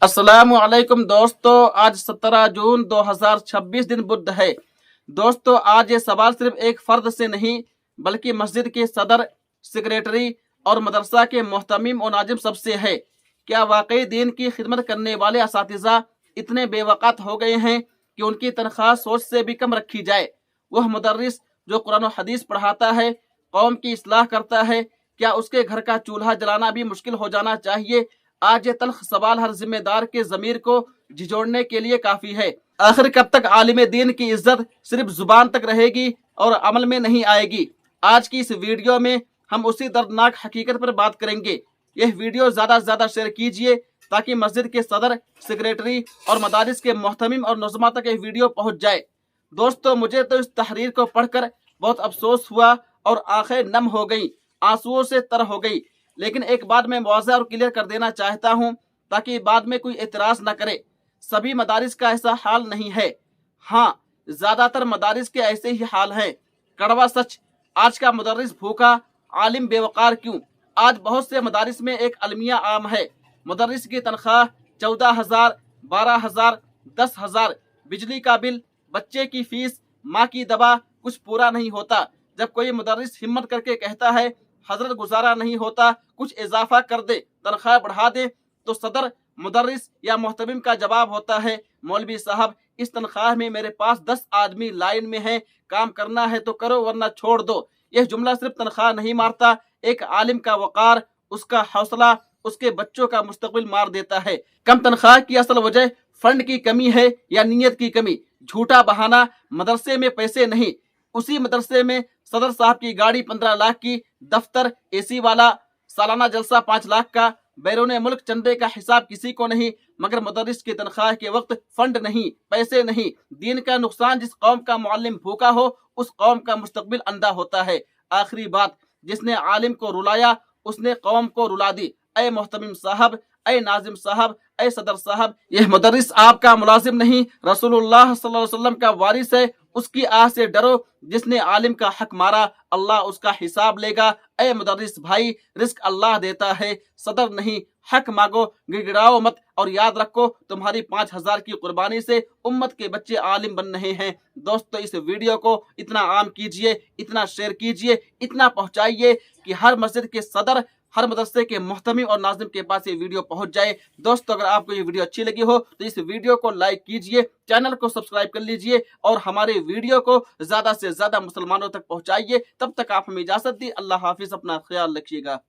अस्सलाम वालेकुम दोस्तों, आज 17 जून 2026 दिन बुध है। दोस्तों, आज ये सवाल सिर्फ एक फर्द से नहीं बल्कि मस्जिद के सदर, सेक्रेटरी और मदरसा के मोहतमिम और नाजिम सबसे है। क्या वाकई दीन की खिदमत करने वाले असातिज़ा इतने बेवकात हो गए हैं कि उनकी तनख्वाह सोच से भी कम रखी जाए? वह मुदर्रिस जो कुरान और हदीस पढ़ाता है, कौम की इस्लाह करता है, क्या उसके घर का चूल्हा जलाना भी मुश्किल हो जाना चाहिए? आज ये तल्ख सवाल हर जिम्मेदार के ज़मीर को झिझोड़ने के लिए काफ़ी है। आखिर कब तक आलिम दीन की इज्जत सिर्फ जुबान तक रहेगी और अमल में नहीं आएगी? आज की इस वीडियो में हम उसी दर्दनाक हकीकत पर बात करेंगे। यह वीडियो ज़्यादा से ज़्यादा शेयर कीजिए ताकि मस्जिद के सदर, सेक्रेटरी और मदारिस के मोहतमिम और नज़मा तक यह वीडियो पहुँच जाए। दोस्तों, मुझे तो इस तहरीर को पढ़कर बहुत अफसोस हुआ और आंखें नम हो गई, आंसुओं से तर हो गई। लेकिन एक बात मैं वाज़ह और क्लियर कर देना चाहता हूँ ताकि बाद में कोई एतराज़ न करे। सभी मदारिस का ऐसा हाल नहीं है। हाँ, ज़्यादातर मदारिस के ऐसे ही हाल हैं। कड़वा सच, आज का मुदर्रिस भूखा, आलिम बेवकार क्यों? आज बहुत से मदारिस में एक अलमिया आम है। मुदर्रिस की तनख्वाह 14,000, 12,000, 10,000, बिजली का बिल, बच्चे की फीस, माँ की दवा, कुछ पूरा नहीं होता। जब कोई मुदर्रिस हिम्मत करके कहता है हजरत गुजारा नहीं होता, कुछ इजाफा कर दे, तनख्वाह बढ़ा दे, तो सदर, मुदर्रिस या मोहतमिम का जवाब होता है, मौलवी साहब, इस तनख्वाह में मेरे पास 10 आदमी लाइन में हैं, काम करना है तो करो वरना छोड़ दो। यह जुमला सिर्फ तनख्वाह नहीं मारता, एक आलिम का वकार, उसका हौसला, उसके बच्चों का मुस्तकबिल मार देता है। कम तनख्वाह की असल वजह फंड की कमी है या नीयत की कमी? झूठा बहाना, मदरसे में पैसे नहीं। उसी मदरसे में सदर साहब की गाड़ी 15 लाख की, दफ्तर एसी वाला, सालाना जलसा 5 लाख का, बैरून मुल्क चंदे का हिसाब किसी को नहीं, मगर मुदर्रिस की तनख्वाह के वक्त फंड नहीं, पैसे नहीं। दीन का नुकसान, जिस कौम का मुअल्लिम भूखा हो उस कौम का मुस्तकबिल अंधा होता है। आखिरी बात, जिसने आलिम को रुलाया उसने कौम को रुला दी। ऐ मोहतमिम साहब, ऐ नाजिम साहब, ऐ सदर साहब, यह मुदर्रिस आपका मुलाजिम नहीं, रसूलुल्लाह सल्लल्लाहु अलैहि वसल्लम का वारिस है। उसकी आह से डरो, जिसने आलिम का हक मारा अल्लाह उसका हिसाब लेगा। ऐ मुदर्रिस भाई, रिस्क अल्लाह देता है, सदर नहीं। हक मांगो, गिड़गिड़ाओ मत, और याद रखो तुम्हारी 5,000 की कुर्बानी से उम्मत के बच्चे आलिम बन रहे हैं। दोस्तों, इस वीडियो को इतना आम कीजिए, इतना शेयर कीजिए, इतना पहुंचाइए कि हर मस्जिद के सदर, हर मदरसे के मोहतमिम और नाजिम के पास ये वीडियो पहुंच जाए। दोस्तों, अगर आपको ये वीडियो अच्छी लगी हो तो इस वीडियो को लाइक कीजिए, चैनल को सब्सक्राइब कर लीजिए और हमारे वीडियो को ज्यादा से ज्यादा मुसलमानों तक पहुंचाइए। तब तक आप हमें इजाजत दी। अल्लाह हाफिज, अपना ख्याल रखिएगा।